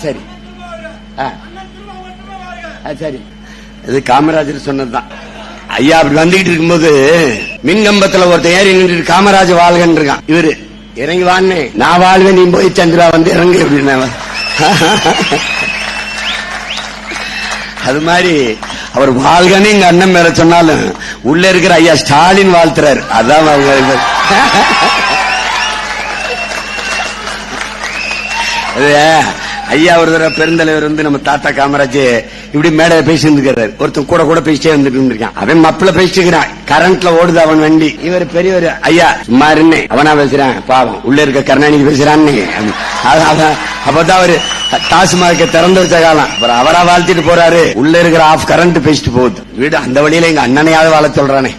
சரி சரி. இது காமராஜர் சொன்னதுதான். ஐயா அப்படி வந்துகிட்டு இருக்கும்போது மின்கம்பத்துல ஒருத்தன் ஏறி நின்று காமராஜ் வாழ்கன்னு இருக்கான். இவரு இறங்கி வான்னு, நான் வாழ்வேன், நீ போய் சந்திரா வந்து இறங்கு அப்படின்னு. அது மாதிரி அவர் வாழ்கன்னு எங்க அண்ணன் மேல சொன்னாலும் உள்ள இருக்கிற ஐயா ஸ்டாலின் வாழ்த்துறாரு. அதான் ஐயா ஒரு தடவை பெருந்தலைவர் வந்து நம்ம தாத்தா காமராஜ் இப்படி மேடையில பேசிட்டு இருக்கிறாரு. ஒருத்தன் கூட கூட பேசிட்டே வந்துட்டு இருக்கான். அவன் மப்பிள பேசிக்கிறான். கரண்ட்ல ஓடுது அவன் வண்டி. இவர் பெரியவர், ஐயா சும்மா இருந்தே அவனா பேசுறான், பாவம் உள்ள இருக்க கருணாநிதி பேசுறான்னு. அப்பதான் அவரு டாஸ்மாக திறந்து வச்ச காலம். அப்புறம் அவரா வாழ்த்திட்டு போறாரு. உள்ள இருக்கிற ஆஃப் கரண்ட் பேசிட்டு போகுது. வீடு அந்த வழியில எங்க அண்ணனையாவது வாழ சொல்றானே.